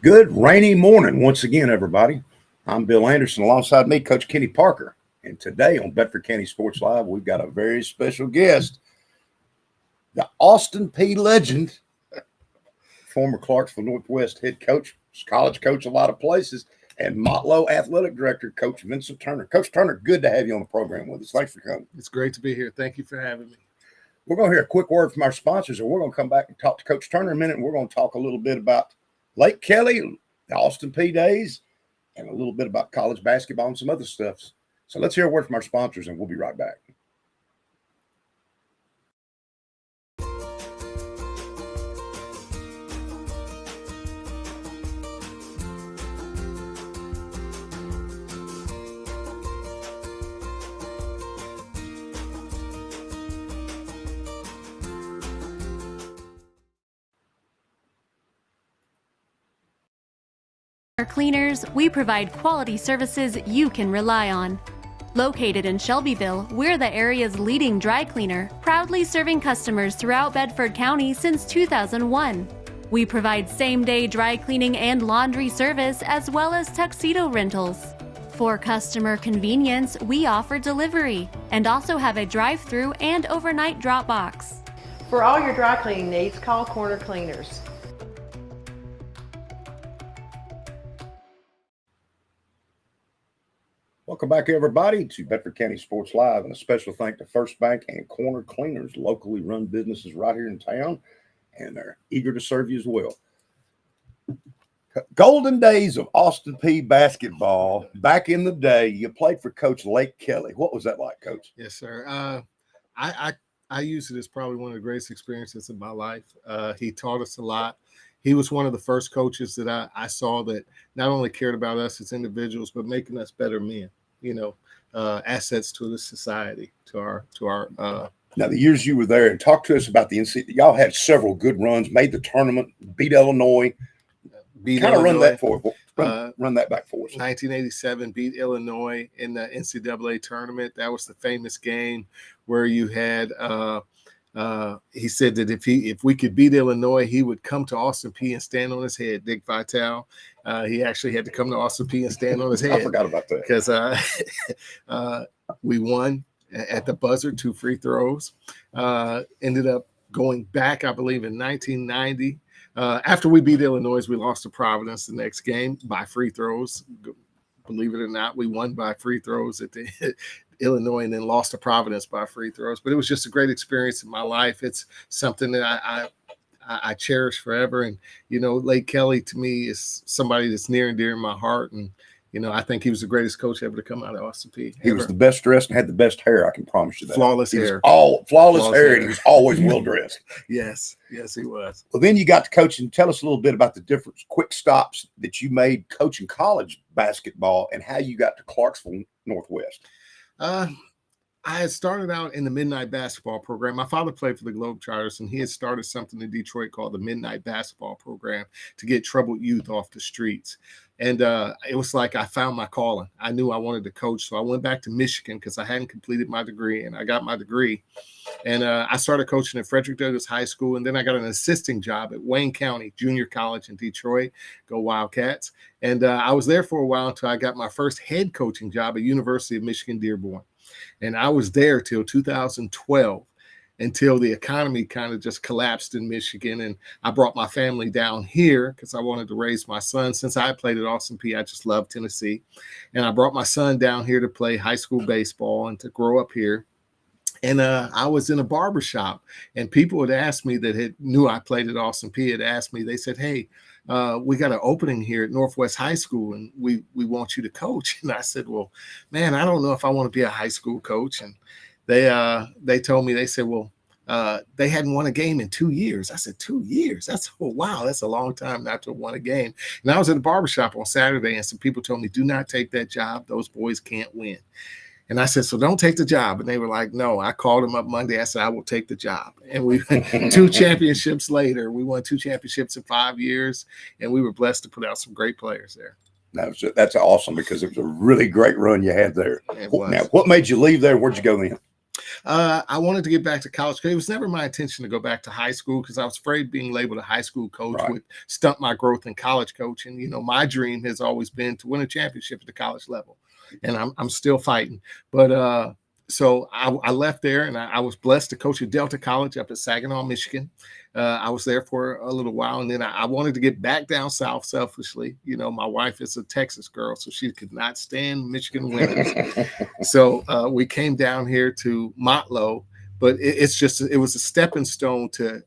Good rainy morning once again, everybody. I'm Bill Anderson. Alongside me, Coach Kenny Parker. And today on Bedford County Sports Live, we've got a very special guest, the Austin Peay legend, former Clarksville Northwest head coach, college coach a lot of places, and Motlow athletic director, Coach Vincent Turner. Coach Turner, good to have you on the program with us. Thanks for coming. It's great to be here. Thank you for having me. We're going to hear a quick word from our sponsors, and we're going to come back and talk to Coach Turner in a minute, and we're going to talk a little bit about Lake Kelly, the Austin Peay days, and a little bit about college basketball and some other stuff. So let's hear a word from our sponsors, and we'll be right back. Cleaners, we provide quality services you can rely on. Located in Shelbyville, we're the area's leading dry cleaner, proudly serving customers throughout Bedford County since 2001. We provide same-day dry cleaning and laundry service as well as tuxedo rentals. For customer convenience, we offer delivery and also have a drive-through and overnight drop box. For all your dry cleaning needs, call Corner Cleaners. Welcome back, everybody, to Bedford County Sports Live, and a special thank to First Bank and Corner Cleaners, locally run businesses right here in town, and they're eager to serve you as well. Golden days of Austin Peay basketball. Back in the day, you played for Coach Lake Kelly. What was that like, Coach? Yes, sir. I use it as probably one of the greatest experiences of my life. He taught us a lot. He was one of the first coaches that I saw that not only cared about us as individuals, but making us better men, assets to the society, to our. Now, the years you were there, and talk to us about the NCAA. Y'all had several good runs, made the tournament, beat Illinois. Run that for run that back for us. 1987 beat Illinois in the NCAA tournament. That was the famous game where you had he said that if we could beat Illinois, he would come to Austin Peay and stand on his head. Dick Vitale, he actually had to come to Austin Peay and stand on his head. I forgot about that because we won at the buzzer, 2 free throws. Ended up going back, I believe, in 1990. After we beat Illinois, we lost to Providence the next game by free throws. Believe it or not, we won by free throws at the Illinois and then lost to Providence by free throws. But it was just a great experience in my life. It's something that I cherish forever. And, Lake Kelly to me is somebody that's near and dear in my heart. And, I think he was the greatest coach ever to come out of Austin Peay. He was the best dressed and had the best hair. I can promise you that. Flawless hair. Flawless hair. And he was always well dressed. Yes, he was. Well, then you got to coaching. Tell us a little bit about the different quick stops that you made coaching college basketball and how you got to Clarksville Northwest. I had started out in the midnight basketball program. My father played for the Globetrotters, and he had started something in Detroit called the midnight basketball program to get troubled youth off the streets. And it was like I found my calling. I knew I wanted to coach, so I went back to Michigan because I hadn't completed my degree, and I got my degree. And I started coaching at Frederick Douglass High School, and then I got an assisting job at Wayne County Junior College in Detroit. Go Wildcats. And I was there for a while until I got my first head coaching job at University of Michigan Dearborn. And I was there till 2012, until the economy kind of just collapsed in Michigan. And I brought my family down here because I wanted to raise my son. Since I played at Austin Peay, I just loved Tennessee. And I brought my son down here to play high school baseball and to grow up here. And I was in a barbershop, and people had asked me that knew I played at Austin Peay had asked me, they said, hey, we got an opening here at Northwest High School, and we want you to coach. And I said, well, man, I don't know if I want to be a high school coach. And they told me, they said, well, they hadn't won a game in 2 years. I said, 2 years? That's a long time not to have won a game. And I was at the barbershop on Saturday, and some people told me, do not take that job. Those boys can't win. And I said, so don't take the job. And they were like, no. I called them up Monday. I said, I will take the job. And we 2 championships later. We won 2 championships in 5 years, and we were blessed to put out some great players there. That's awesome because it was a really great run you had there. Now, what made you leave there? Where'd you go then? I wanted to get back to college. It was never my intention to go back to high school because I was afraid being labeled a high school coach Right. would stunt my growth in college coaching. You know, my dream has always been to win a championship at the college level, and I'm still fighting. But so I left there, and I was blessed to coach at Delta College up at Saginaw, Michigan. I was there for a little while, and then I wanted to get back down south selfishly. You know, my wife is a Texas girl, so she could not stand Michigan winters. So we came down here to Motlow, but it was a stepping stone to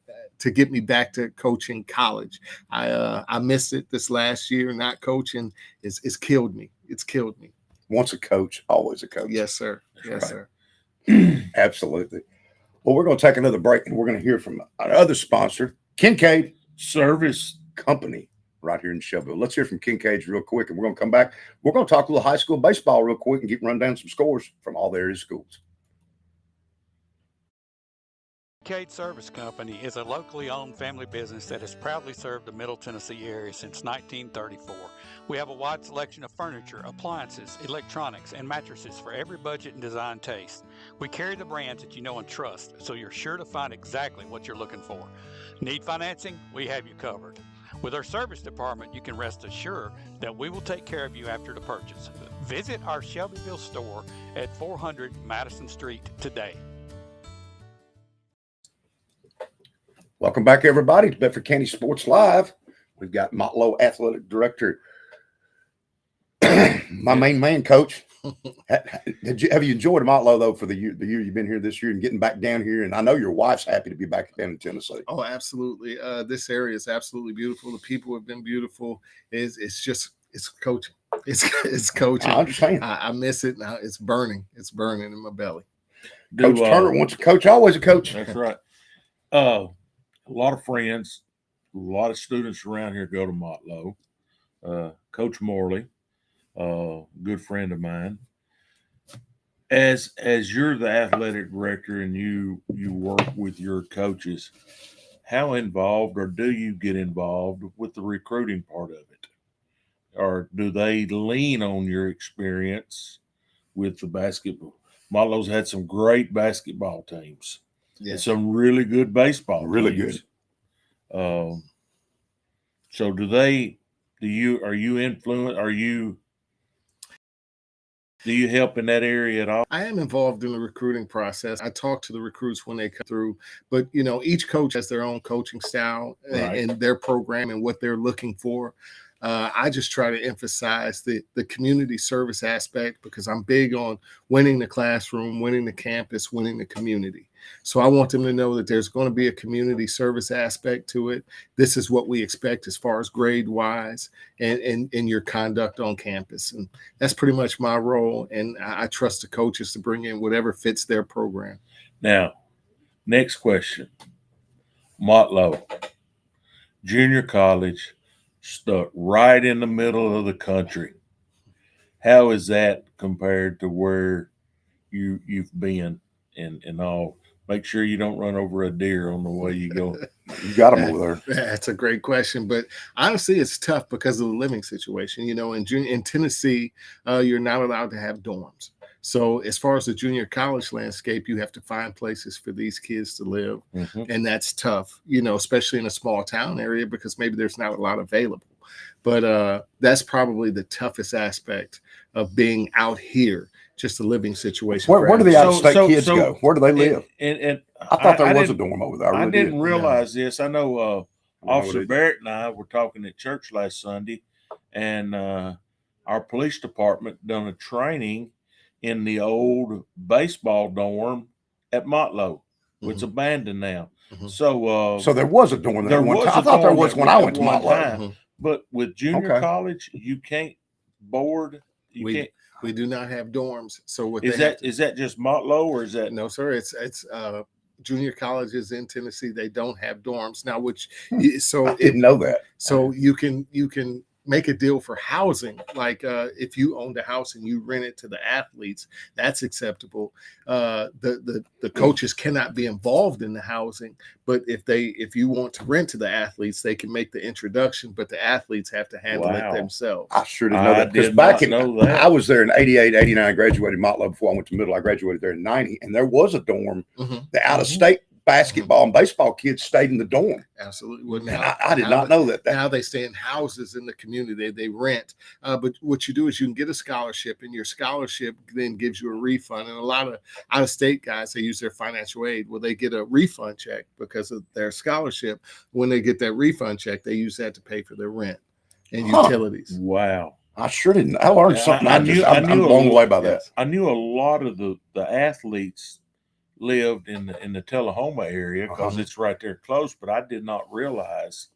get me back to coaching college. I missed it this last year. Not coaching it's killed me. It's killed me. Once a coach, always a coach. Yes, sir. Yes, right. sir. Absolutely. Well, we're going to take another break, and we're going to hear from our other sponsor, Kincaid Service Company, right here in Shelbyville. Let's hear from Kincaid's real quick, and we're going to come back. We're going to talk a little high school baseball real quick and run down some scores from all the area schools. Kincaid Service Company is a locally owned family business that has proudly served the Middle Tennessee area since 1934. We have a wide selection of furniture, appliances, electronics, and mattresses for every budget and design taste. We carry the brands that you know and trust, so you're sure to find exactly what you're looking for. Need financing? We have you covered. With our service department, you can rest assured that we will take care of you after the purchase. Visit our Shelbyville store at 400 Madison Street today. Welcome back, everybody, to Bedford County Sports Live. We've got Motlow Athletic Director, my main man, Coach. Have you enjoyed Motlow, though, for the year you've been here this year and getting back down here? And I know your wife's happy to be back down in Tennessee. Oh, absolutely. This area is absolutely beautiful. The people have been beautiful. It's coaching. It's coaching. I understand. I miss it now. It's burning. It's burning in my belly. Coach Turner, once a coach, always a coach. That's right. A lot of friends, a lot of students around here go to Motlow. Coach Morley, good friend of mine. As you're the athletic director and you work with your coaches, how involved or do you get involved with the recruiting part of it? Or do they lean on your experience with the basketball? Motlow's had some great basketball teams. Yeah. Some really good baseball. Really teams. good. So are you influenced? Do you help in that area at all? I am involved in the recruiting process. I talk to the recruits when they come through, but you know, each coach has their own coaching style and their program and what they're looking for. I just try to emphasize the community service aspect because I'm big on winning the classroom, winning the campus, winning the community. So I want them to know that there's going to be a community service aspect to it. This is what we expect as far as grade wise and your conduct on campus. And that's pretty much my role. And I trust the coaches to bring in whatever fits their program. Now, next question. Motlow, junior college, stuck right in the middle of the country. How is that compared to where you've been and all? Make sure you don't run over a deer on the way you go. You got them over there. That's a great question, but honestly, it's tough because of the living situation. You know, in Tennessee, you're not allowed to have dorms. So as far as the junior college landscape, you have to find places for these kids to live, and that's tough. You know, especially in a small town area because maybe there's not a lot available. But that's probably the toughest aspect of being out here. Just a living situation. Where do the out-of-state kids go? Where do they live? And I thought there was a dorm over there. I didn't realize this. I know Officer Barrett and I were talking at church last Sunday, and our police department done a training in the old baseball dorm at Motlow. It's abandoned now. So there was a dorm there one time. I thought there was when I went to Motlow. But with junior college, you can't board. We do not have dorms. So what is that just Motlow or is that no, sir? It's junior colleges in Tennessee. They don't have dorms now. I didn't know that. So you can make a deal for housing. Like if you owned a house and you rent it to the athletes, that's acceptable. The coaches cannot be involved in the housing, but if you want to rent to the athletes, they can make the introduction, but the athletes have to handle it themselves. I sure didn't know that, because back in I was there in 88, 89, graduated Motlow before I went to middle. I graduated there in 90, and there was a dorm. The out-of-state basketball and baseball kids stayed in the dorm. Absolutely. Well, now, and I did not know that. Now they stay in houses in the community. They rent. But what you do is you can get a scholarship, and your scholarship then gives you a refund. And a lot of out-of-state guys, they use their financial aid. Well, they get a refund check because of their scholarship. When they get that refund check, they use that to pay for their rent and utilities. Wow. I sure didn't. I learned something. I'm blown away by that. I knew a lot of the athletes lived in the Tullahoma area because it's right there close, but I did not realize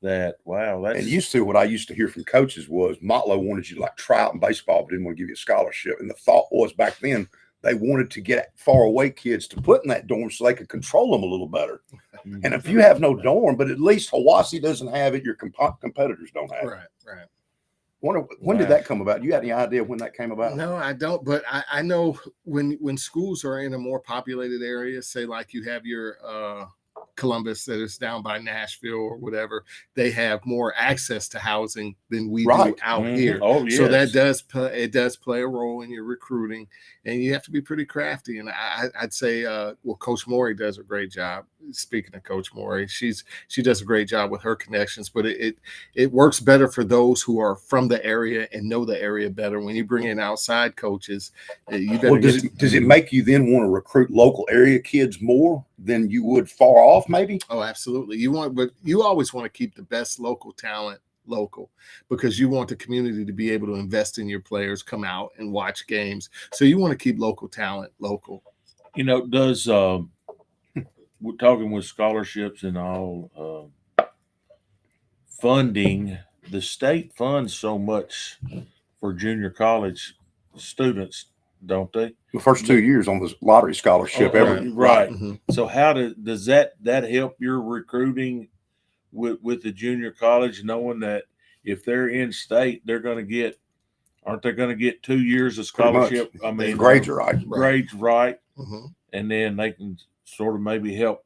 that. Wow, that's and used to what I used to hear from coaches was Motlow wanted you to like try out in baseball, but didn't want to give you a scholarship. And the thought was back then they wanted to get far away kids to put in that dorm so they could control them a little better. And if you have no dorm, but at least Hiwassee doesn't have it, your competitors don't have it. Right. When did that come about? You got any idea when that came about? No, I don't. But I know when schools are in a more populated area, say like you have your Columbus that is down by Nashville or whatever, they have more access to housing than we do out here. Oh, yes. So that does play a role in your recruiting, and you have to be pretty crafty. And I'd say, well, Coach Morey does a great job. Speaking of Coach Morey, she does a great job with her connections, but it works better for those who are from the area and know the area better. When you bring in outside coaches, you better. Well, does it make you then want to recruit local area kids more than you would far off, maybe? Oh, absolutely. But you always want to keep the best local talent local, because you want the community to be able to invest in your players, come out and watch games. So you want to keep local talent local. You know, does we're talking with scholarships and all funding, the state funds so much for junior college students, don't they? The first 2 years on the lottery scholarship ever. Right. So how does that help your recruiting with the junior college, knowing that if they're in state, aren't they going to get 2 years of scholarship? I mean, grades are right. Grades right. And then they can sort of maybe help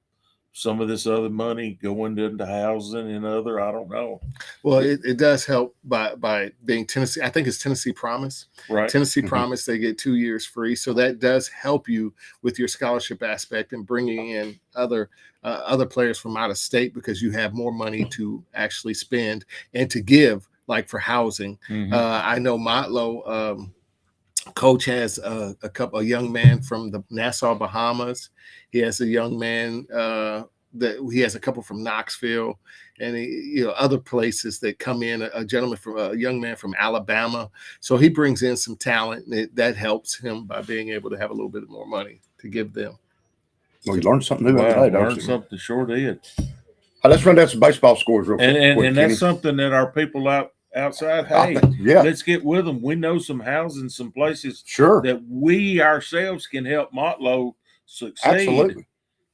some of this other money going into housing and other, I don't know. Well, it does help by being Tennessee. I think it's Tennessee Promise. Right. Tennessee Promise, they get 2 years free. So that does help you with your scholarship aspect and bringing in other players from out of state, because you have more money to actually spend and to give, like for housing. I know Motlow, Coach has a young man from the Nassau, Bahamas. He has a young man that he has a couple from Knoxville, and other places that come in. A young man from Alabama. So he brings in some talent, and that helps him by being able to have a little bit more money to give them. Well, you learned something new every day, don't you? Something, sure did. Let's run down some baseball scores real quick. And that's something that our people outside, hey, let's get with them. We know some housing, some places that we ourselves can help Motlow succeed. Absolutely.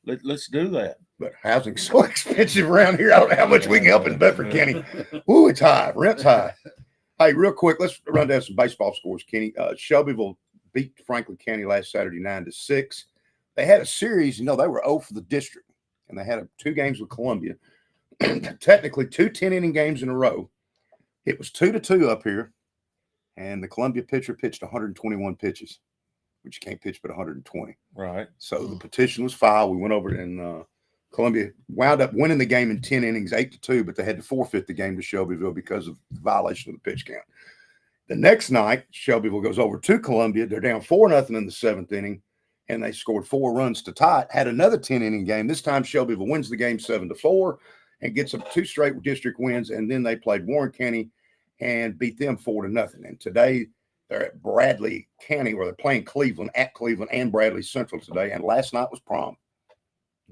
Let's do that. But housing's so expensive around here. I don't know how much we can help in Bedford County. Ooh, it's high. Rent's high. Hey, real quick, let's run down some baseball scores, Kenny. Shelbyville beat Franklin County last Saturday 9-6. They had a series, they were 0 for the district, and they had 2 games with Columbia. Technically, 2 10-inning games in a row. It was 2-2 up here, and the Columbia pitcher pitched 121 pitches, which you can't pitch but 120. Right. So the petition was filed. We went over it, and Columbia wound up winning the game in 10 innings, 8-2, but they had to forfeit the game to Shelbyville because of the violation of the pitch count. The next night, Shelbyville goes over to Columbia. They're down 4-0 in the 7th inning, and they scored 4 runs to tie it. Had another 10-inning game. This time, Shelbyville wins the game 7-4 and gets them 2 straight district wins, and then they played Warren County and beat them 4-0. And today, they're at Bradley County, where they're playing Cleveland, at Cleveland and Bradley Central today. And last night was prom.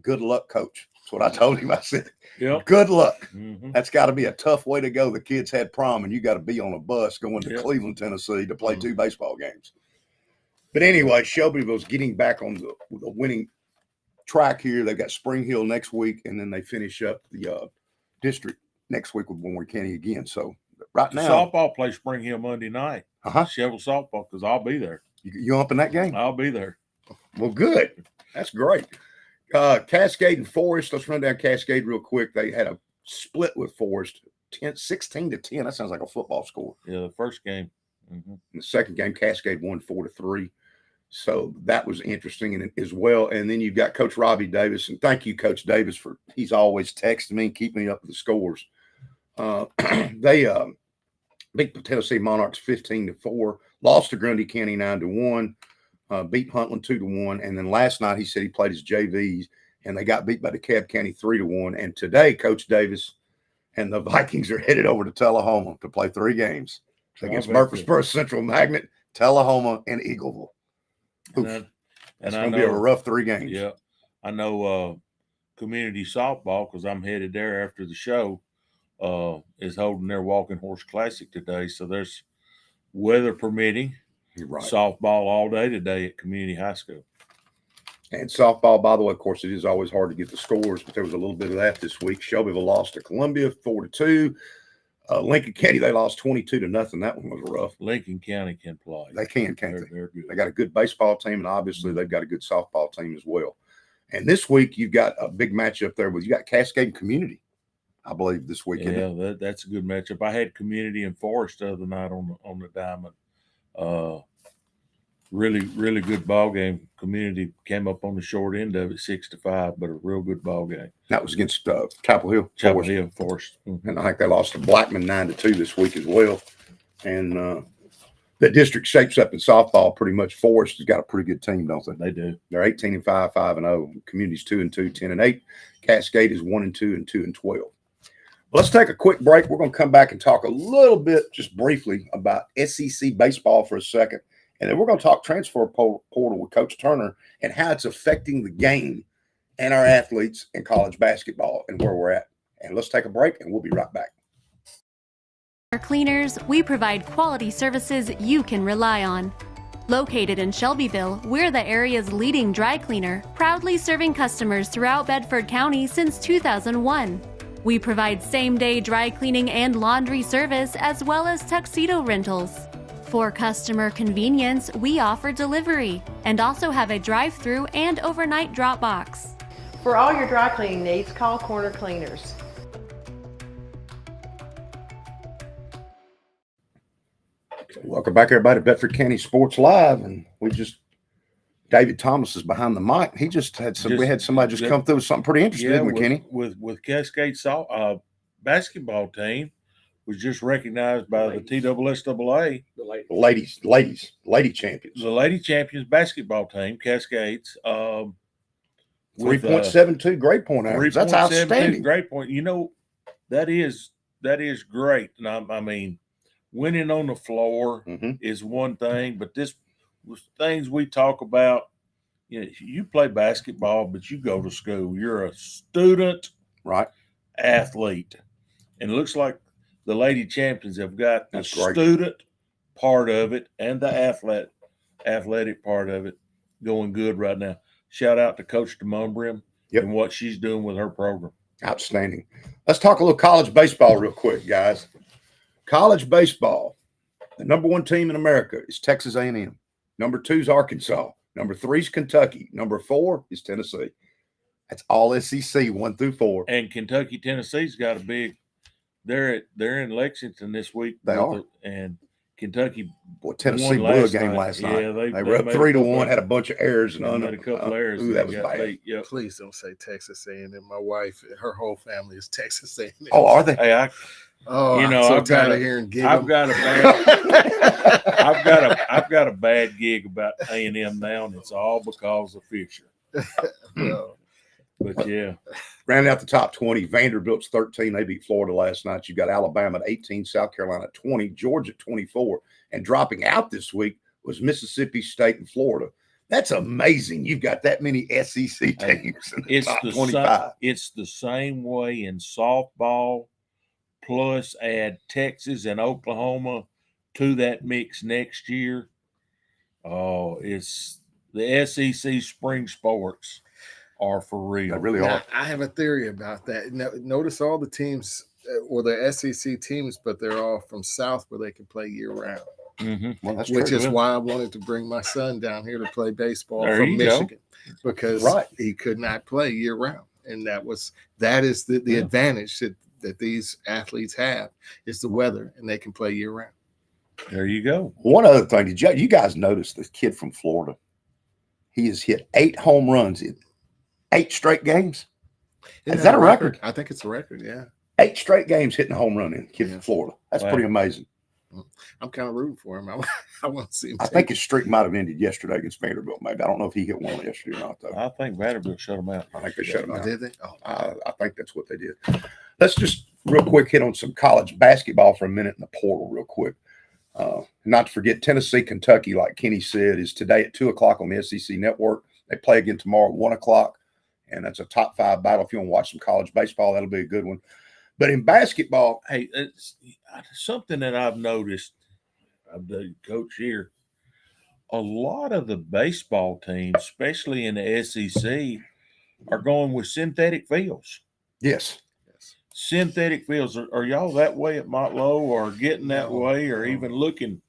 Good luck, coach. That's what I told him. I said, good luck. That's got to be a tough way to go. The kids had prom, and you got to be on a bus going to Cleveland, Tennessee to play 2 baseball games. But anyway, Shelbyville's getting back on the winning track here. They've got Spring Hill next week, and then they finish up the district next week with Warren County again. So right The now, softball play Spring Hill Monday night. Shelbyville softball, because I'll be there. you up in that game? I'll be there. Well, good. That's great. Cascade and Forest. Let's run down Cascade real quick. They had a split with Forest, 16-10. That sounds like a football score. Yeah, the first game. In the second game, Cascade won 4-3. So that was interesting as well. And then you've got Coach Robbie Davis. And thank you, Coach Davis, he's always texting me and keeping me up with the scores. They beat the Tennessee Monarchs 15-4, lost to Grundy County 9-1, beat Huntland 2-1. And then last night he said he played his JVs and they got beat by DeKalb County 3-1. And today, Coach Davis and the Vikings are headed over to Tullahoma to play 3 games against Murfreesboro Central Magnet, Tullahoma, and Eagleville. It's going to be a rough 3 games. Yeah. I know Community Softball, because I'm headed there after the show, is holding their Walking Horse Classic today. So there's weather permitting, softball all day today at Community High School. And softball, by the way, of course, it is always hard to get the scores, but there was a little bit of that this week. Shelbyville lost to Columbia 4-2. Lincoln County, they lost 22-0. That one was rough. Lincoln County can play. They can, can't they? They're good. They got a good baseball team, and obviously they've got a good softball team as well. And this week you've got a big matchup there with you got Cascade Community, I believe, this week. Yeah, that's a good matchup. I had Community and Forest the other night on the diamond. Really good ball game. Community came up on the short end of it, 6-5, but a real good ball game. That was against Chapel Hill. Forest. Mm-hmm. And I think they lost to Blackman 9-2 this week as well. And the district shapes up in softball pretty much. Forest has got a pretty good team, don't they? They do. They're 18-5, 5-0. Community's 2-2, 10-8. Cascade is 1-2 and 2-12. Let's take a quick break. We're going to come back and talk a little bit, just briefly, about SEC baseball for a second. And then we're going to talk transfer portal with Coach Turner and how it's affecting the game and our athletes in college basketball and where we're at. And let's take a break, and we'll be right back. For cleaners, we provide quality services you can rely on. Located in Shelbyville, we're the area's leading dry cleaner, proudly serving customers throughout Bedford County since 2001. We provide same-day dry cleaning and laundry service as well as tuxedo rentals. For customer convenience, we offer delivery and also have a drive-through and overnight drop box. For all your dry cleaning needs, call Corner Cleaners. Welcome back, everybody, to Bedford County Sports Live. And David Thomas is behind the mic. He we had somebody just come through with something pretty interesting, didn't we, Kenny? With Cascade basketball team was just recognized by the TSSAA. Lady champions. The Lady Champions basketball team, Cascades. 3.72 grade point average. That's outstanding. Grade point. You know, that is great. And I mean, winning on the floor is one thing, but this was things we talk about. You know, you play basketball, but you go to school. You're a student, right? Athlete, and it looks like the Lady Champions have got the student part of it and the athletic part of it going good right now. Shout out to Coach DeMumbrim and what she's doing with her program. Outstanding. Let's talk a little college baseball real quick, guys. College baseball, the number 1 team in America is Texas A&M. Number 2 is Arkansas. Number 3 is Kentucky. Number 4 is Tennessee. That's all SEC 1 through 4. And Kentucky, Tennessee's got a big. They're in Lexington this week. They are. And Kentucky. Boy, Tennessee blew a game last night. Yeah, they were up 3-1. Had a bunch of errors and had a couple errors. Ooh, that was bad. Yep. Please don't say Texas A&M. My wife, her whole family is Texas A&M. Oh, are they? Hey, I'm so tired of hearing giggles. I've got a bad gig about A&M now, and it's all because of Fisher. But yeah. Rounding out the top 20, Vanderbilt's 13. They beat Florida last night. You got Alabama at 18, South Carolina at 20, Georgia at 24. And dropping out this week was Mississippi State and Florida. That's amazing. You've got that many SEC teams in the top 25. It's the same way in softball, plus add Texas and Oklahoma to that mix next year. Oh, it's the SEC spring sports are for real. They really are. I have a theory about that. Notice all the teams well, they're SEC teams, but they're all from South where they can play year round. Well, that's Which true. is why I wanted to bring my son down here to play baseball There from you go. Michigan, because Right. he could not play year round, and that is the advantage that these athletes have is the weather, and they can play year round. There you go. One other thing, did you guys notice this kid from Florida? He has hit 8 home runs in 8 straight games. Isn't Is that a record? I think it's a record. Yeah, 8 straight games hitting a home run in kid Yeah. from Florida. That's Wow. pretty amazing. I'm kind of rooting for him. I want to see him. I think his streak might have ended yesterday against Vanderbilt. Maybe I don't know if he hit one yesterday or not, though. I think Vanderbilt shut them out. I think they shut him Oh, out. did they? Oh, I think that's what they did. Let's just real quick hit on some college basketball for a minute in the portal, real quick. Not to forget, Tennessee, Kentucky, like Kenny said, is today at 2:00 on the SEC Network. They play again tomorrow at 1:00, and that's a top 5 battle. If you want to watch some college baseball, that'll be a good one. But in basketball, Hey, it's something that I've noticed. I'm the coach here. A lot of the baseball teams, especially in the SEC, are going with synthetic fields. yes. Synthetic fields. Are y'all that way at Motlow, or getting that No, way, or no. even looking?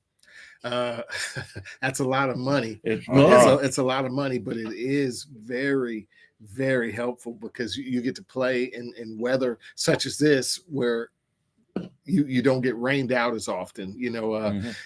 That's a lot of money. It's It's a lot of money, but it is very, very helpful because you get to play in weather such as this where you don't get rained out as often.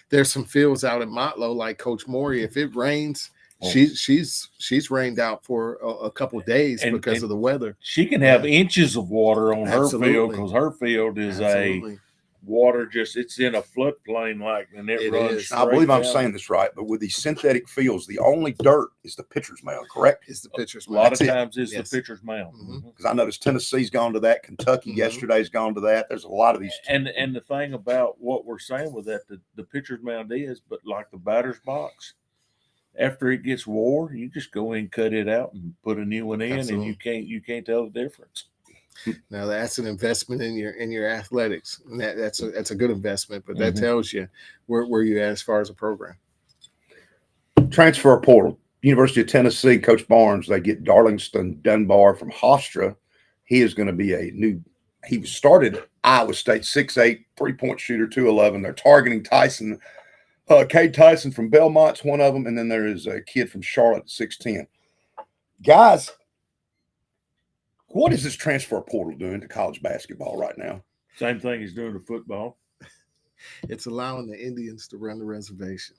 There's some fields out at Motlow like Coach Maury. If it rains, she's rained out for a couple of days because of the weather. She can have inches of water on her field Absolutely. because her field is Absolutely. water it's in a floodplain and it runs. is. I believe I'm straight saying down. this right, but with these synthetic fields, the only dirt is the pitcher's mound, correct? It's the pitcher's A lot of That's it. times it's Yes. the pitcher's mound. Mhm. Because I noticed Tennessee's gone to that. Kentucky Mhm. yesterday's gone to that. There's a lot of these. And the thing about what we're saying with that, the pitcher's mound is, but like the batter's box, after it gets wore, you just go in, cut it out, and put a new one in, Absolutely. and you can't tell the difference. Now that's an investment in your athletics, and that's a good investment. But that Mhm. tells you where you at as far as a program. Transfer portal. University of Tennessee, Coach Barnes, they get Darlingston Dunbar from Hofstra. He is going to be he started at Iowa State, 6'8", 3-point shooter, 211. They're targeting Tyson, Cade Tyson from Belmont's one of them, and then there is a kid from Charlotte at 6'10". Guys, what is this transfer portal doing to college basketball right now? Same thing as doing the football. It's allowing the Indians to run the reservation.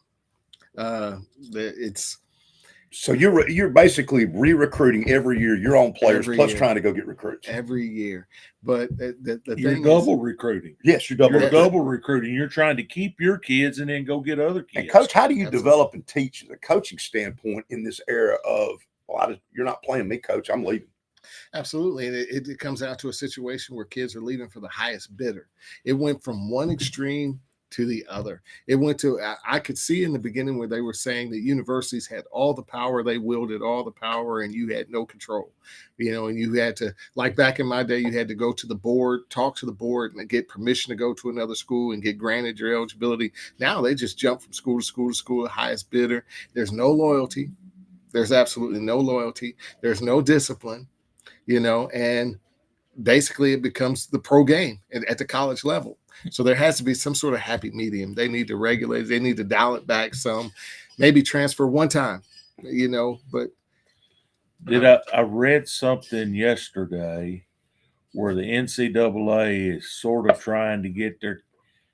So you're basically re-recruiting every year your own players, Every plus year. trying to go get recruits. every year. But the You're thing double recruiting. Yes, you're double. You're recruiting. double recruiting. You're trying to keep your kids and then go get other kids. And coach, how do you Absolutely. develop and teach as a coaching standpoint in this era of, you're not playing me, coach, I'm leaving. Absolutely. And it comes out to a situation where kids are leaving for the highest bidder. It went from one extreme to the other. It went to, I could see in the beginning where they were saying that universities had all the power, they wielded all the power, and you had no control, and you had to, like back in my day, you had to go to the board, talk to the board, and get permission to go to another school and get granted your eligibility. Now they just jump from school to school to school, the highest bidder. There's no loyalty. There's absolutely no loyalty. There's no discipline, and basically it becomes the pro game at the college level. So there has to be some sort of happy medium. They need to regulate it. They need to dial it back some, maybe transfer one time, but. I read something yesterday where the NCAA is sort of trying to get their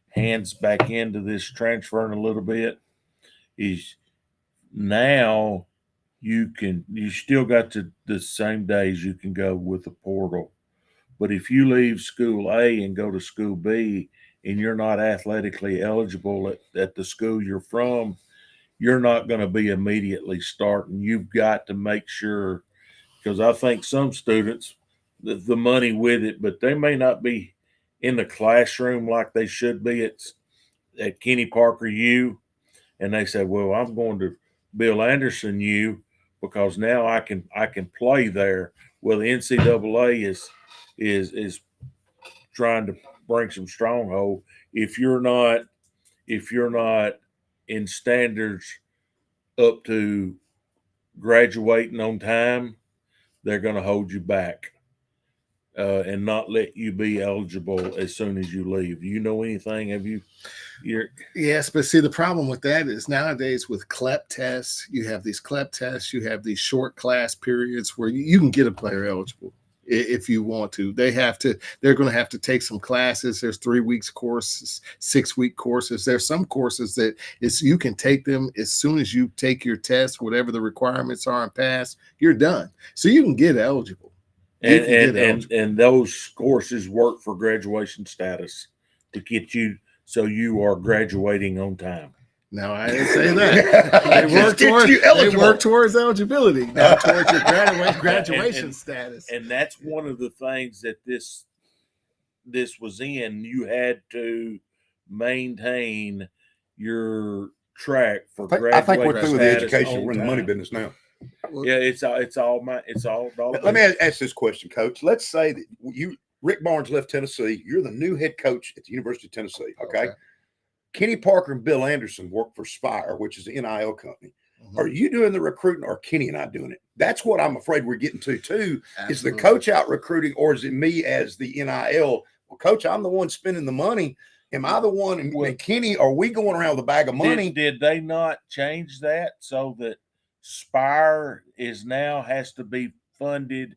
hands back into this transferring a little bit. Is now you still got the same days you can go with the portal. But if you leave school A and go to school B and you're not athletically eligible at the school you're from, you're not going to be immediately starting. You've got to make sure, because I think some students, the money with it, but they may not be in the classroom like they should be at Kenny Parker U. And they say, well, I'm going to Bill Anderson U because now I can play there. Well, the NCAA is trying to bring some stronghold. If you're not in standards up to graduating on time, they're going to hold you back. and not let you be eligible as soon as you leave. Do you know anything? Have you? Yes, but see, the problem with that is nowadays with CLEP tests, you have these CLEP tests, you have these short class periods where you can get a player eligible if you want to. They're going to have to take some classes. There's 3 weeks courses, 6-week courses. There's some courses that you can take them as soon as you take your test, whatever the requirements are and pass, you're done. So you can get eligible. And those courses work for graduation status to get you so you are graduating on time. No, I didn't say that. They work towards eligibility, not towards your graduation status. And that's one of the things that this was in. You had to maintain your track for graduation. I think we're through with the education. We're in the money time. business now. Yeah, it's all. Let me ask this question, Coach. Let's say that Rick Barnes left Tennessee. You're the new head coach at the University of Tennessee. Okay. Kenny Parker and Bill Anderson work for Spire, which is the NIL company. Mm-hmm. Are you doing the recruiting, or Kenny and I doing it? That's what I'm afraid we're getting to too. Absolutely. Is the coach out recruiting, or is it me as the NIL? Well, Coach, I'm the one spending the money. Am I the one? And Kenny, are we going around with a bag of money? Did they not change that so that Spire has to be funded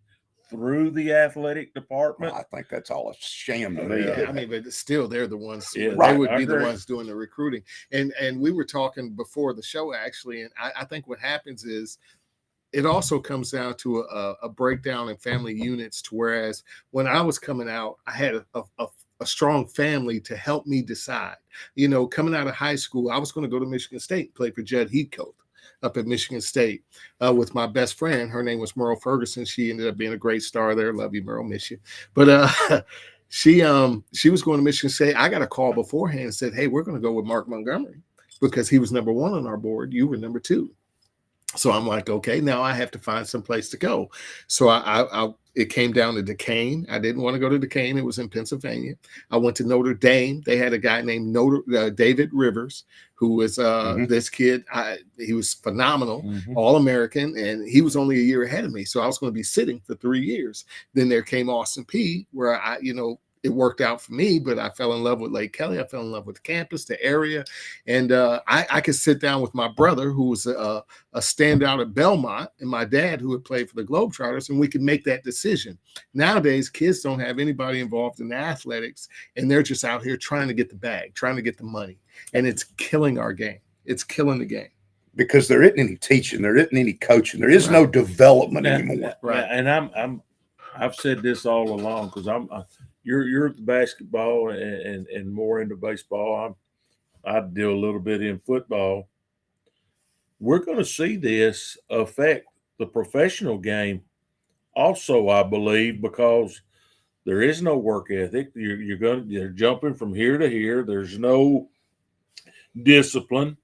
through the athletic department? Well, I think that's all a sham to me. Yeah, I mean, but still, they're the ones. Yeah, they would be the ones doing the recruiting. And we were talking before the show, actually, and I think what happens is it also comes down to a breakdown in family units. To whereas when I was coming out, I had a strong family to help me decide. You know, coming out of high school, I was going to go to Michigan State, play for Judd Heathcote up at Michigan State with my best friend. Her name was Merle Ferguson. She ended up being a great star there. Love you, Merle. Miss you. But she was going to Michigan State. I got a call beforehand and said, hey, we're going to go with Mark Montgomery because he was number 1 on our board. You were number 2. So I'm like, okay, now I have to find some place to go. So it came down to Duquesne. I didn't want to go to Duquesne. It was in Pennsylvania. I went to Notre Dame. They had a guy named David Rivers, who was this kid. He was phenomenal, All-American, and he was only a year ahead of me. So I was going to be sitting for 3 years. Then there came Austin Peay, where it worked out for me, but I fell in love with Lake Kelly. I fell in love with the campus, the area. And I could sit down with my brother, who was a standout at Belmont, and my dad, who had played for the Globetrotters, and we could make that decision. Nowadays, kids don't have anybody involved in athletics, and they're just out here trying to get the bag, trying to get the money. And it's killing our game. It's killing the game. Because there isn't any teaching. There isn't any coaching. There is no development anymore. Right. And I've said this all along because you're the basketball and more into baseball. I deal a little bit in football. We're going to see this affect the professional game also, I believe, because there is no work ethic. You're jumping from here to here. There's no discipline.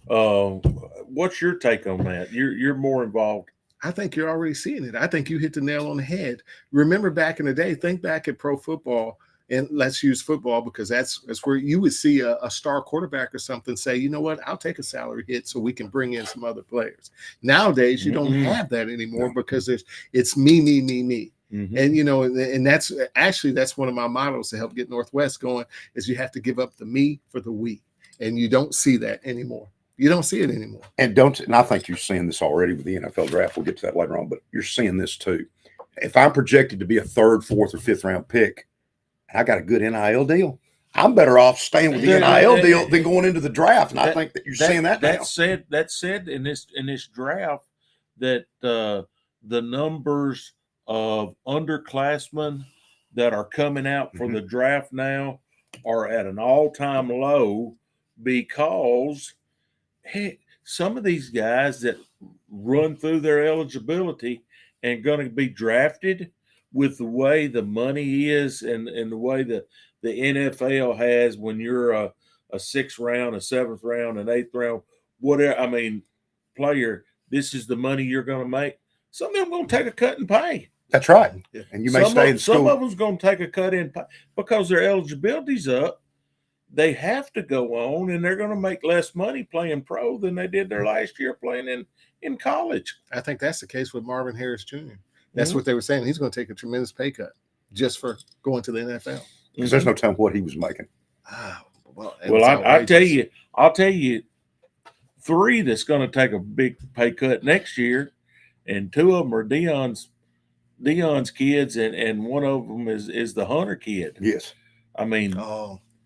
What's your take on that? You're more involved. I think you're already seeing it. I think you hit the nail on the head. Remember back in the day, think back at pro football, and let's use football because that's where you would see a star quarterback or something say, you know what, I'll take a salary hit so we can bring in some other players. Nowadays, you don't have that anymore because it's me. Mm-hmm. And that's one of my models to help get Northwest going is you have to give up the me for the we. And you don't see that anymore. You don't see it anymore. And I think you're seeing this already with the NFL draft. We'll get to that later on, but you're seeing this too. If I'm projected to be a 3rd, 4th, or 5th round pick, I got a good NIL deal, I'm better off staying with the NIL deal than going into the draft. And I think that you're seeing that now. That said in this draft that the numbers of underclassmen that are coming out for the draft now are at an all-time low because some of these guys that run through their eligibility and going to be drafted with the way the money is and the way the NFL has when you're a 6th round, a 7th round, an 8th round, whatever. I mean, player, this is the money you're going to make. Some of them going to take a cut in pay. That's right. And you may stay in school. Some of them's going to take a cut in pay because their eligibility's up. They have to go on, and they're going to make less money playing pro than they did their last year playing in college. I think that's the case with Marvin Harris Jr. That's what they were saying. He's going to take a tremendous pay cut. just for going to the NFL. Because there's no telling what he was making. Well, I'll tell you 3 that's going to take a big pay cut next year, and 2 of them are Dion's kids, and one of them is the Hunter kid. Yes. I mean,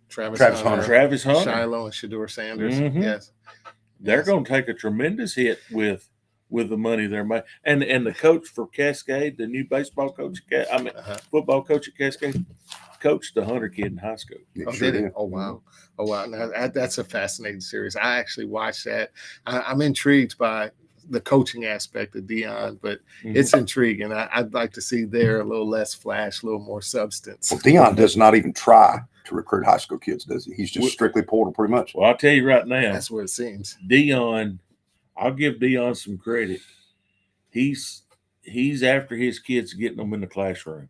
Travis Hunter. Shiloh and Shador Sanders. Mhm. Yes. They're going to take a tremendous hit with the money they're making. And the coach for Cascade, the new baseball coach, football coach at Cascade, coached the Hunter kid in high school. Did he? Oh, wow. Oh, wow. Now, that's a fascinating series. I actually watched that. I'm intrigued by the coaching aspect of Dion, but it's intriguing. I'd like to see there a little less flash, a little more substance. Well, Dion does not even try to recruit high school kids, does he? He's just strictly portal, pretty much. Well, I'll tell you right now. That's what it seems. Dion, I'll give Dion some credit. He's after his kids, getting them in the classroom.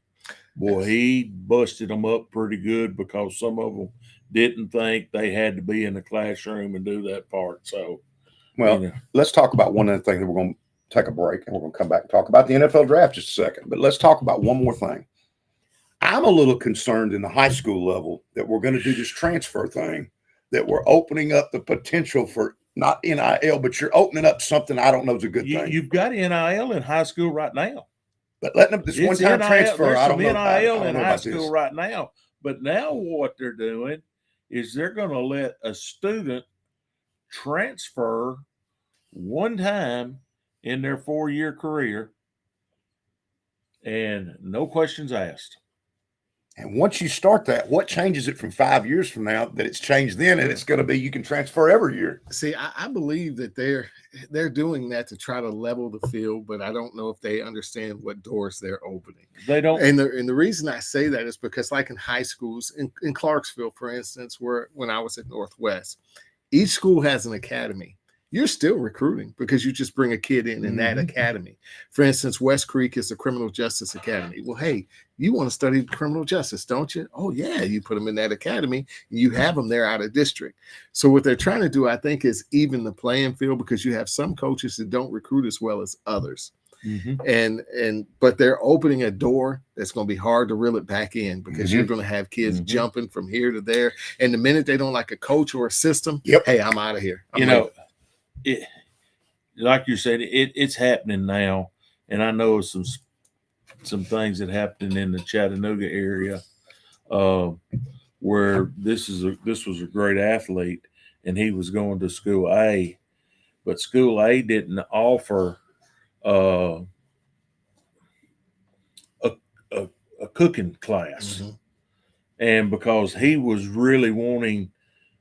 Boy, he busted them up pretty good, because some of them didn't think they had to be in the classroom and do that part. So, well, let's talk about one other thing. That we're going to take a break, and we're going to come back and talk about the NFL draft just a second. But let's talk about one more thing. I'm a little concerned in the high school level that we're going to do this transfer thing, that we're opening up the potential for not NIL, but you're opening up something I don't know is a good thing. You've got NIL in high school right now. But letting them this one-time transfer, I don't know. NIL in high school right now. But now what they're doing is they're going to let a student transfer one time in their 4-year career, and no questions asked. And once you start that, what changes it from 5 years from now that it's changed then, and it's going to be you can transfer every year? See, I believe that they're doing that to try to level the field, but I don't know if they understand what doors they're opening. They don't. And the reason I say that is because, like in high schools, in Clarksville, for instance, when I was at Northwest, each school has an academy. You're still recruiting because you just bring a kid in that academy. For instance, West Creek is a criminal justice academy. Well, hey, you want to study criminal justice, don't you? Oh, yeah. You put them in that academy. You have them there out of district. So what they're trying to do, I think, is even the playing field, because you have some coaches that don't recruit as well as others. But they're opening a door that's going to be hard to reel it back in, because you're going to have kids jumping from here to there. And the minute they don't like a coach or a system, hey, I'm out of here. It, like you said, it's happening now, and I know some things that happened in the Chattanooga area, where this was a great athlete, and he was going to school A, but school A didn't offer a cooking class, and because he was really wanting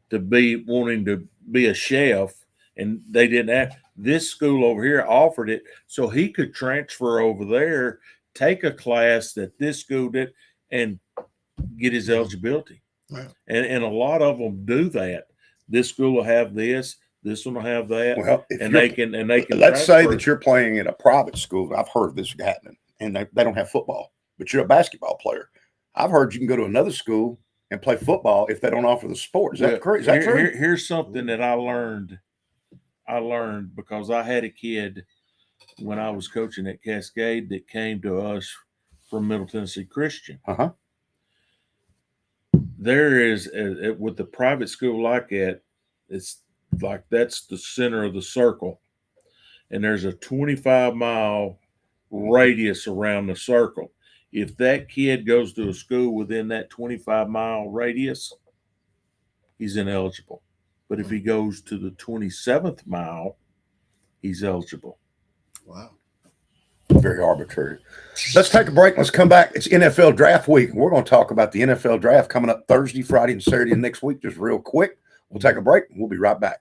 to be a chef. And they didn't have, this school over here offered it, so he could transfer over there, take a class that this school did, and get his eligibility. Wow. And a lot of them do that. This school will have this one will have that. Well, they can. Let's say that you're playing at a private school. I've heard this happening, and they don't have football, but you're a basketball player. I've heard you can go to another school and play football if they don't offer the sport. Is that correct? Is that true? Here's something that I learned because I had a kid when I was coaching at Cascade that came to us from Middle Tennessee Christian. There is, with the private school like that, it's like that's the center of the circle. And there's a 25-mile radius around the circle. If that kid goes to a school within that 25-mile radius, he's ineligible. But if he goes to the 27th mile, he's eligible. Wow. Very arbitrary. Let's take a break. Let's come back. It's NFL draft week. We're going to talk about the NFL draft coming up Thursday, Friday, and Saturday next week, just real quick. We'll take a break. We'll be right back.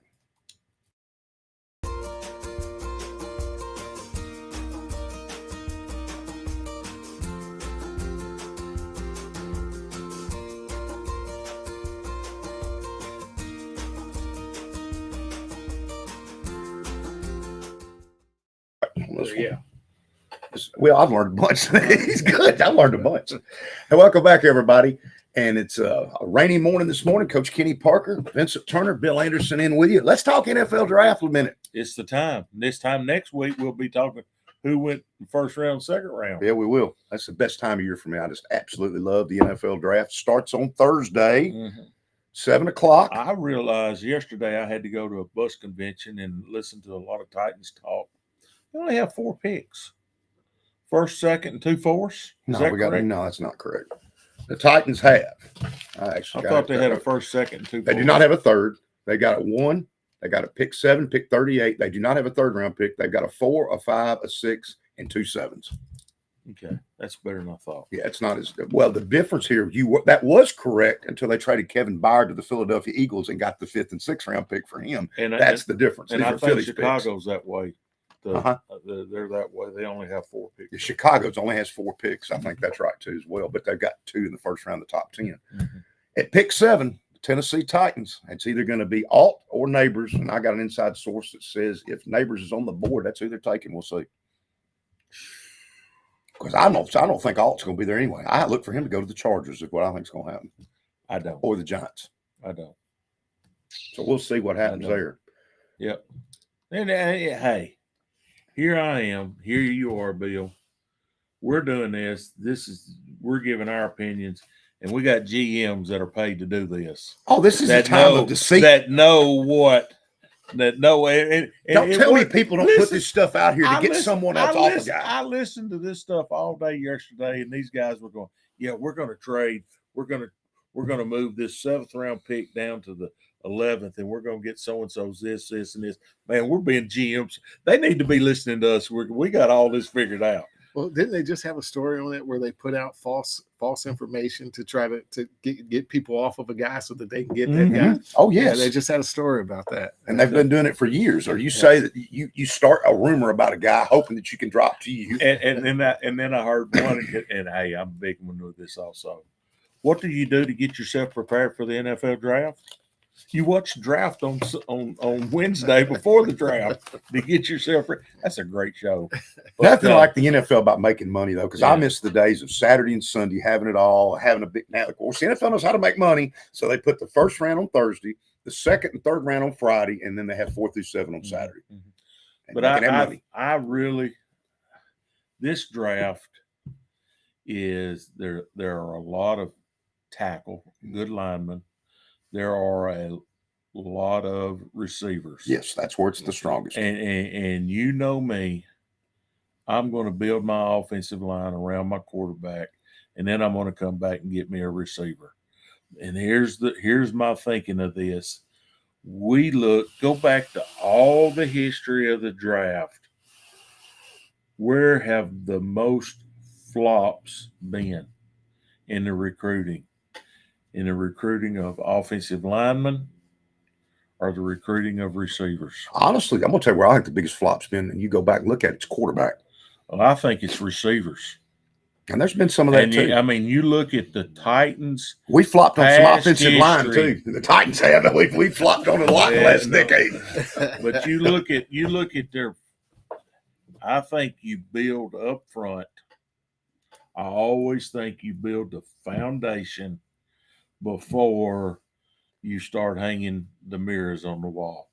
Well, I've learned a bunch. He's good. I learned a bunch. And welcome back, everybody. And it's a rainy morning this morning. Coach Kenny Parker, Vincent Turner, Bill Anderson in with you. Let's talk NFL draft a minute. It's the time. This time next week, we'll be talking who went first round, second round. Yeah, we will. That's the best time of year for me. I just absolutely love the NFL draft. Starts on Thursday, 7 o'clock. I realized yesterday I had to go to a bus convention and listen to a lot of Titans talk. They only have 4 picks. First, second, and 2 fourths. Is that correct? No, that's not correct. The Titans have. I thought they had a first, second, and 2 fourths. They do not have a third. They got a 1. They got a pick 7, pick 38. They do not have a third round pick. They've got a 4, a 5, a 6, and 2 7s. Okay, that's better than I thought. Yeah, it's not as well. The difference here, that was correct until they traded Kevin Byard to the Philadelphia Eagles and got the 5th and 6th round pick for him. And that's the difference. And These I are think Phillies Chicago's picks. that way. They're that way. They only have 4 picks. Chicago's only has 4 picks. I think that's right too as well. But they've got 2 in the first round, the top 10. At pick 7, Tennessee Titans. It's either going to be Alt or Neighbors, and I got an inside source that says if Neighbors is on the board, that's who they're taking. We'll see. Because I don't think Alt's going to be there anyway. I look for him to go to the Chargers. Is what I think is going to happen. I don't. Or the Giants. I don't. So we'll see what happens there. Yep. And hey, here I am. Here you are, Bill. We're doing this. We're giving our opinions, and we got GMs that are paid to do this. Oh, this is the time of deceit. That know what. That know. And don't tell me people don't put this stuff out here to get someone else off a guy. I listened to this stuff all day yesterday, and these guys were going, "Yeah, we're going to trade. We're going to move this 7th round pick down to the 11th, and we're going to get so and so's this, and this." Man, we're being GMs. They need to be listening to us. We got all this figured out. Well, didn't they just have a story on it where they put out false information to try to get people off of a guy so that they can get that guy? Oh, yes. Yeah, they just had a story about that. And they've been doing it for years. Or you say that you start a rumor about a guy hoping that you can drop to you. And then I heard one, and hey, I'm a big one with this also. What do you do to get yourself prepared for the NFL draft? You watch the draft on Wednesday before the draft to get yourself ready. That's a great show. Nothing like the NFL about making money, though, because I miss the days of Saturday and Sunday, having it all, having a big – now, of course, the NFL knows how to make money, so they put the first round on Thursday, the second and third round on Friday, and then they have 4 through 7 on Saturday. But I really – this draft is there are a lot of tackle, good linemen. There are a lot of receivers. Yes, that's where it's the strongest. And you know me, I'm going to build my offensive line around my quarterback, and then I'm going to come back and get me a receiver. And here's my thinking of this. Go back to all the history of the draft. Where have the most flops been in the recruiting? In the recruiting of offensive linemen or the recruiting of receivers? Honestly, I'm going to tell you where I think the biggest flop's been, and you go back and look at it, it's quarterback. Well, I think it's receivers. And there's been some of that, too. You look at the Titans. We flopped on some offensive line, too. The Titans have. We flopped on a lot in the last decade. But you look at their – I think you build up front. I always think you build the foundation before you start hanging the mirrors on the wall.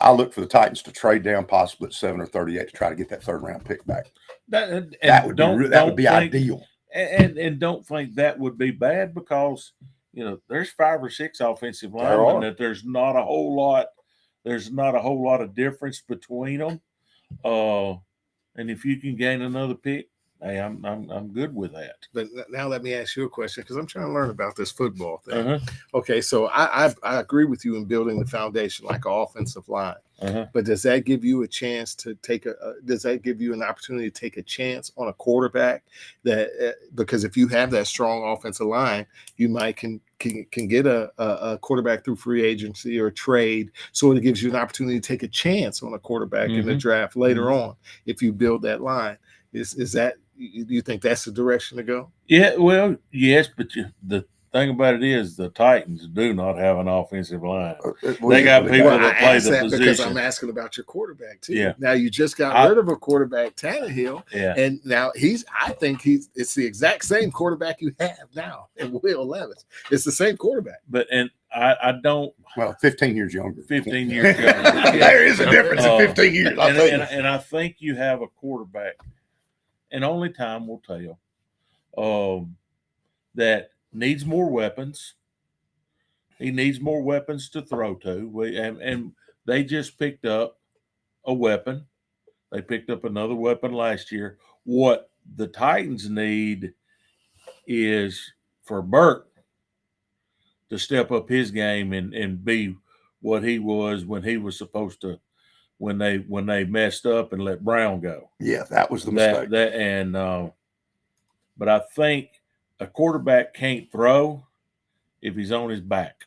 I look for the Titans to trade down possibly at 7 or 38 to try to get that 3rd round pick back. That would be ideal. And don't think that would be bad because, there's 5 or 6 offensive linemen that there's not a whole lot of difference between them. And if you can gain another pick, hey, I'm good with that. But now let me ask you a question because I'm trying to learn about this football thing. Okay, so I agree with you in building the foundation like an offensive line. But does that give you a chance to does that give you an opportunity to take a chance on a quarterback because if you have that strong offensive line, you might can get a quarterback through free agency or trade. So it gives you an opportunity to take a chance on a quarterback in the draft later on if you build that line. Is that, do you think that's the direction to go? Yeah, well, yes, but thing about it is the Titans do not have an offensive line. They They got people Well, that I play asked the that because position. I'm asking about your quarterback too. Yeah. Now you just got rid of a quarterback, Tannehill, Yeah. and now I think it's the exact same quarterback you have now in Will Levis. It's the same quarterback. But I don't. Well, 15 years younger. 15 years younger. There is a difference in 15 years. I'll tell you. And I think you have a quarterback, and only time will tell, that needs more weapons. He needs more weapons to throw to. And they just picked up a weapon. They picked up another weapon last year. What the Titans need is for Burke to step up his game and be what he was when he was supposed to, when they messed up and let Brown go. Yeah, that was the mistake. But I think a quarterback can't throw if he's on his back,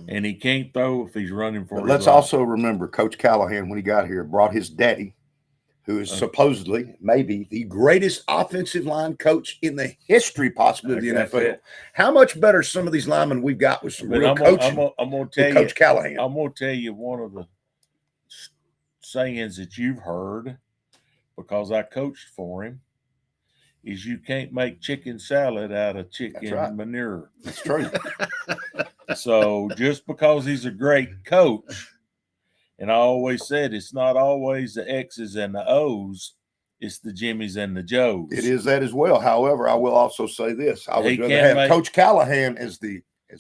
and he can't throw if he's running for. But let's also remember Coach Callahan, when he got here, brought his daddy, who is supposedly maybe the greatest offensive line coach in the history, possibly of the NFL. How much better some of these linemen we've got with some real coaching? I'm going to tell you, Coach Callahan. I'm going to tell you one of the sayings that you've heard, because I coached for him, is you can't make chicken salad out of chicken manure. That's true. So just because he's a great coach, and I always said it's not always the X's and the O's, it's the Jimmys and the Joes. It is that as well. However, I will also say this. I would rather have Coach Callahan as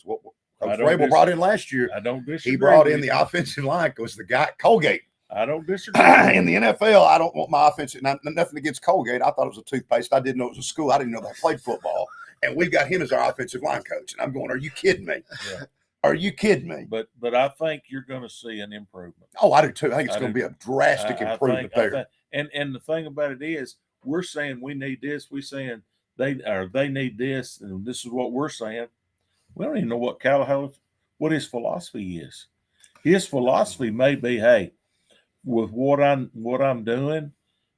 what Coach Vrabel brought in last year. I don't disagree. He brought in the offensive line because the guy, Colgate. I don't disagree. In the NFL, I don't want my offensive, nothing against Colgate. I thought it was a toothpaste. I didn't know it was a school. I didn't know they played football. And we got him as our offensive line coach. And I'm going, are you kidding me? Yeah. Are you kidding me? But I think you're going to see an improvement. Oh, I do too. I think it's going to be a drastic improvement there. And the thing about it is, we're saying we need this. We're saying they need this, and this is what we're saying. We don't even know what Callahan, what his philosophy is. His philosophy may be, hey, with what I'm doing,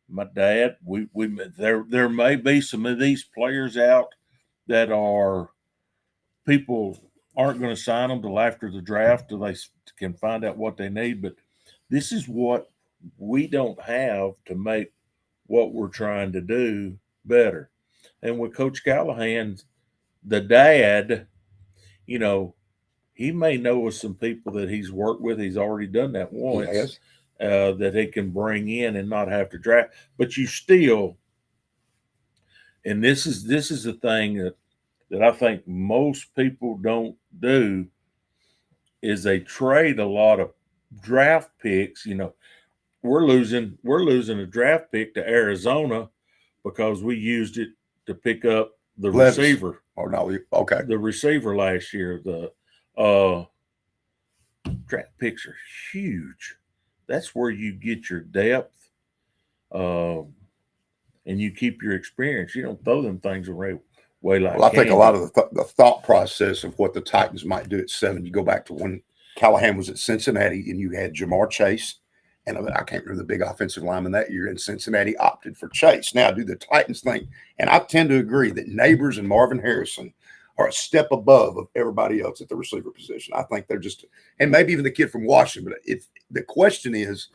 my dad, there may be some of these players out that are people aren't going to sign them till after the draft, till they can find out what they need. But this is what we don't have to make what we're trying to do better. And with Coach Callahan, the dad, he may know of some people that he's worked with. He's already done that once. Yes. That he can bring in and not have to draft. But you still, and this is the thing that I think most people don't do, is they trade a lot of draft picks. We're losing a draft pick to Arizona because we used it to pick up the receiver. Oh no, okay. The receiver last year. The draft picks are huge. That's where you get your depth, and you keep your experience. You don't throw them things away like. Well, I think a lot of the thought process of what the Titans might do at 7. You go back to when Callahan was at Cincinnati, and you had Jamar Chase, and I can't remember the big offensive lineman that year. And Cincinnati opted for Chase. Now, do the Titans think? And I tend to agree that Neighbors and Marvin Harrison are a step above of everybody else at the receiver position. I think they're just, and maybe even the kid from Washington. But if the question is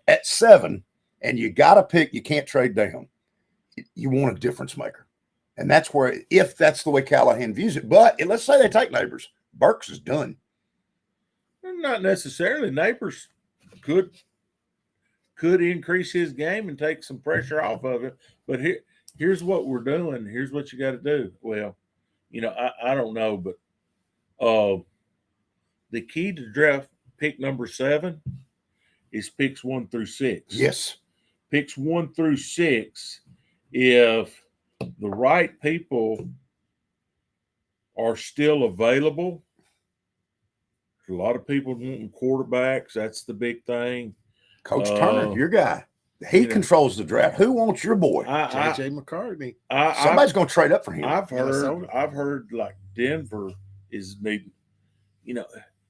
at 7, and you got to pick, you can't trade down. You want a difference maker, and that's where, if that's the way Callahan views it. But let's say they take Neighbors, Burks is done. Not necessarily. Neighbors could increase his game and take some pressure off of it. But here's what we're doing. Here's what you got to do. Well, I don't know, but the key to draft pick number 7 is picks 1 through 6. Yes. Picks 1 through 6, if the right people are still available. A lot of people wanting quarterbacks. That's the big thing. Coach Turner, your guy. He controls the draft. Who wants your boy? J.J. McCartney. Somebody's going to trade up for him. I've heard like Denver is needing.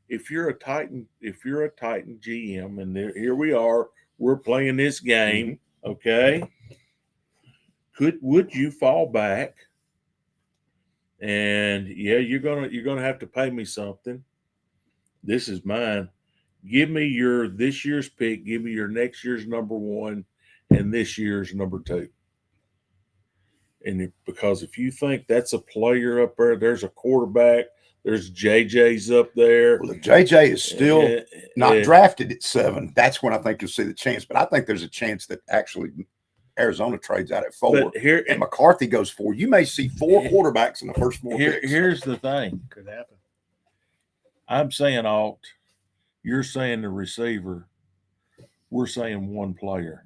If you're a Titan GM, and here we are, we're playing this game. Mm-hmm. Okay, would you fall back And yeah, you're gonna have to pay me something. This is mine. Give me your this year's pick. Give me your next year's number 1 and this year's number 2. And because if you think that's a player up there, there's a quarterback. There's JJ's up there. Well, if JJ is still not drafted at 7, that's when I think you'll see the chance. But I think there's a chance that actually Arizona trades out at 4 and McCarthy goes 4. You may see 4 quarterbacks in the first 4 picks. Here's the thing. Could happen. I'm saying Alt. You're saying the receiver. We're saying one player.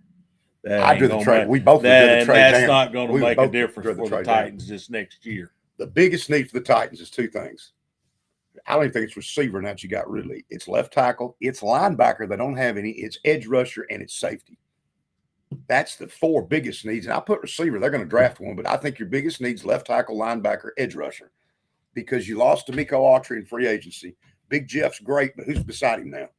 I do the trade. We both do the trade. That's not going to make a difference for the Titans this next year. The biggest need for the Titans is 2 things. I don't even think it's receiver now that you got Ridley. It's left tackle. It's linebacker. They don't have any. It's edge rusher, and it's safety. That's the 4 biggest needs. And I put receiver. They're going to draft one, but I think your biggest needs left tackle, linebacker, edge rusher, because you lost D'Amico Autry in free agency. Big Jeff's great, but who's beside him now?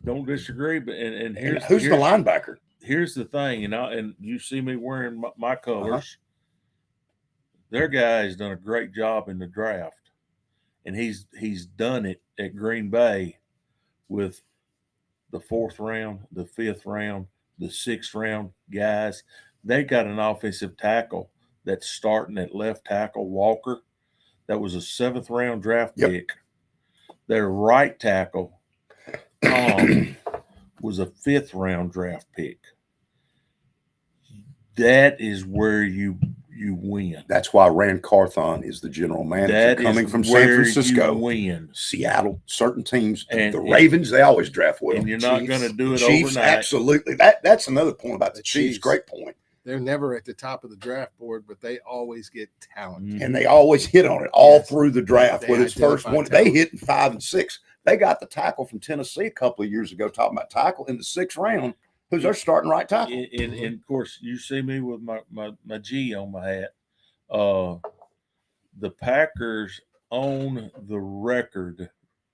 Don't disagree, but and who's the linebacker? Here's the thing, and you see me wearing my colors. Their guy's done a great job in the draft, and he's done it at Green Bay with the 4th round, the 5th round, the 6th round guys. They got an offensive tackle that's starting at left tackle, Walker. That was a 7th round draft pick. Their right tackle, Tom, was a 5th round draft pick. That is where you win. That's why Rand Carthon is the general manager coming from San Francisco. You win. Seattle, certain teams, the Ravens, they always draft well. And you're not going to do it Chiefs, overnight. Absolutely. That's another point about the Chiefs. Great point. They're never at the top of the draft board, but they always get talent. And they always hit on it all through the draft. With its first one, they hit in 5 and 6. They got the tackle from Tennessee a couple of years ago, talking about tackle in the 6th round. Who's their starting right tackle? And of course, you see me with my G on my hat. The Packers own the record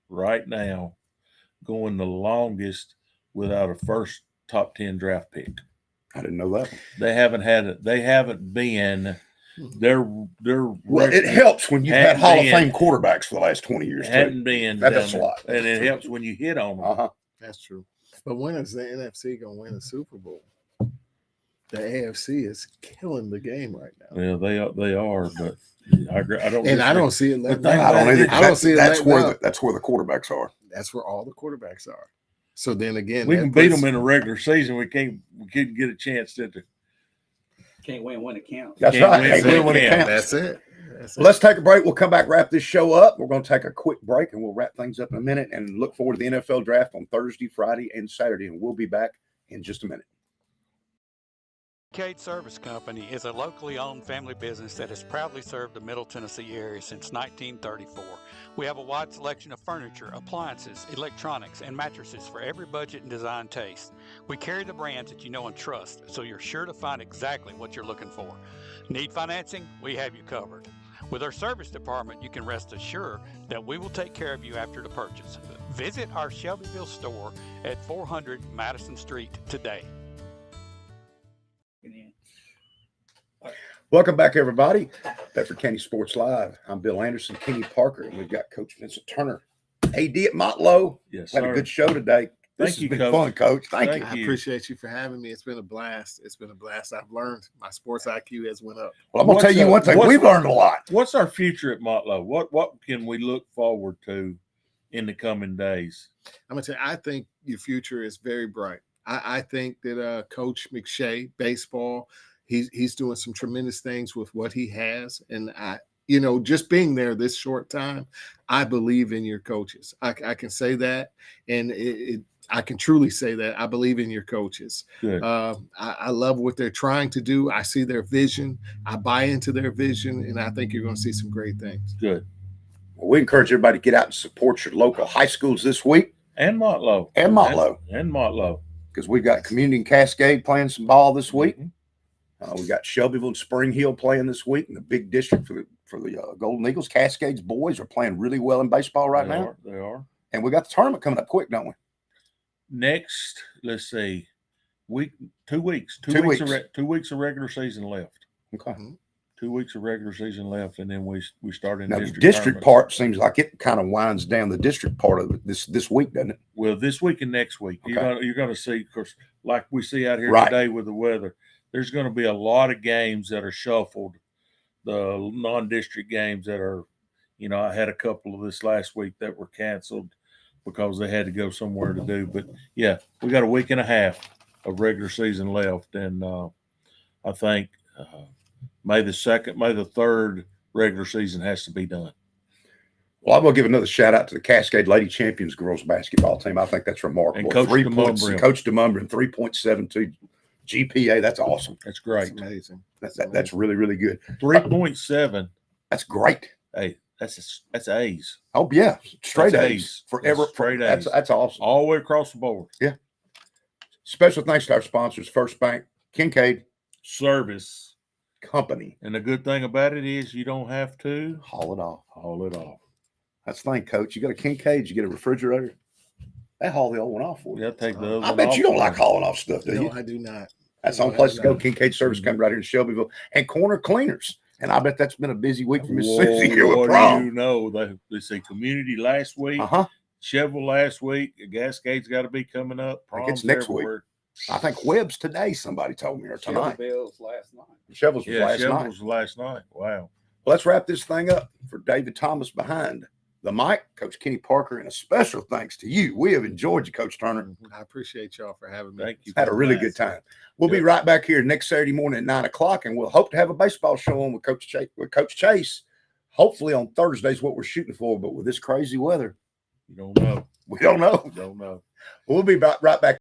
right now, going the longest without a first top 10 draft pick. I didn't know that. They haven't had it. They haven't been. Well, it helps when you've had Hall of Fame quarterbacks for the last 20 years. Hadn't been. That's a lot. And it helps when you hit on them. That's true. But when is the NFC going to win a Super Bowl? The AFC is killing the game right now. Yeah, they are, but I don't. And I don't see it. I don't see it. That's where the quarterbacks are. That's where all the quarterbacks are. So then again, we can beat them in a regular season. We couldn't get a chance to. Can't win when it counts. That's right. Can't win when it counts. That's it. Well, let's take a break. We'll come back, wrap this show up. We're going to take a quick break, and we'll wrap things up in a minute and look forward to the NFL draft on Thursday, Friday, and Saturday. And we'll be back in just a minute. Cade Service Company is a locally owned family business that has proudly served the Middle Tennessee area since 1934. We have a wide selection of furniture, appliances, electronics, and mattresses for every budget and design taste. We carry the brands that you know and trust, so you're sure to find exactly what you're looking for. Need financing? We have you covered. With our service department, you can rest assured that we will take care of you after the purchase. Visit our Shelbyville store at 400 Madison Street today. Welcome back, everybody. Bedford County Sports Live. I'm Bill Anderson, Kenny Parker, and we've got Coach Vincent Turner, AD at Motlow. Yes, had a good show today. This has been fun, Coach. Thank you. I appreciate you for having me. It's been a blast. I've learned. My sports IQ has went up. Well, I'm going to tell you one thing. We've learned a lot. What's our future at Motlow? What can we look forward to in the coming days? I'm going to tell you, I think your future is very bright. I think that Coach McShay, baseball, he's doing some tremendous things with what he has. And just being there this short time, I believe in your coaches. I can say that. And I can truly say that I believe in your coaches. I love what they're trying to do. I see their vision. I buy into their vision, and I think you're going to see some great things. Good. Well, we encourage everybody to get out and support your local high schools this week. And Motlow. And Motlow. Because we've got Community and Cascade playing some ball this week. We got Shelbyville and Spring Hill playing this week in the big district for the Golden Eagles. Cascades boys are playing really well in baseball right now. They are. And we got the tournament coming up quick, don't we? Next, let's see, 2 weeks. 2 weeks. 2 weeks of regular season left. Okay. 2 weeks of regular season left, and then we start in Now, the district district tournaments. part seems like it kind of winds down the district part of it this week, doesn't it? Well, this week and next week, Okay. you're gonna see, of course, like we see out here Right. today with the weather. There's going to be a lot of games that are shuffled. The non-district games that are, I had a couple of this last week that were canceled because they had to go somewhere to do. But yeah, we got a week and a half of regular season left, and I think May the 3rd regular season has to be done. Well, I'm going to give another shout out to the Cascade Lady Champions girls basketball team. I think that's remarkable. And Coach DeMumbrin. Coach DeMumbrin, 3.72 GPA. That's awesome. That's great. That's amazing. That's really, really good. 3.7. That's great. Hey, that's A's. Oh, yeah. Straight That's A's. Forever. That's straight A's. That's awesome. All the way across the board. Yeah. Special thanks to our sponsors, First Bank, Kincaid Service. Company. And the good thing about it is you don't have to Haul it off. haul it off. That's the thing, Coach. You got a Kincaid, you get a refrigerator. They haul the old one off for you. Yeah, take the other I one bet off you don't for like you. hauling off stuff, do you? No, I do not. That's the only place to go. Kincaid Service Company right here in Shelbyville. And Corner Cleaners. And I bet that's been a busy week for Miss Susie here with What prom. do you know? They say community last week, Uh-huh. Shelbyville last week. Cascade's got to be coming up. I think it's Prom's next week. everywhere. I think Webb's today, somebody told me, or tonight. Shelbyville's last night. Shelbyville's was Yeah, last Shelbyville night. was last night. Wow. Let's wrap this thing up. For David Thomas behind the mic, Coach Kenny Parker, and a special thanks to you. We have enjoyed you, Coach Turner. I appreciate y'all for having me. Thank you. Had a really good time. We'll be right back here next Saturday morning at 9 o'clock, and we'll hope to have a baseball show on with Coach Chase. Hopefully on Thursday's what we're shooting for, but with this crazy weather, You don't know. we don't know. You don't know. We'll be right back.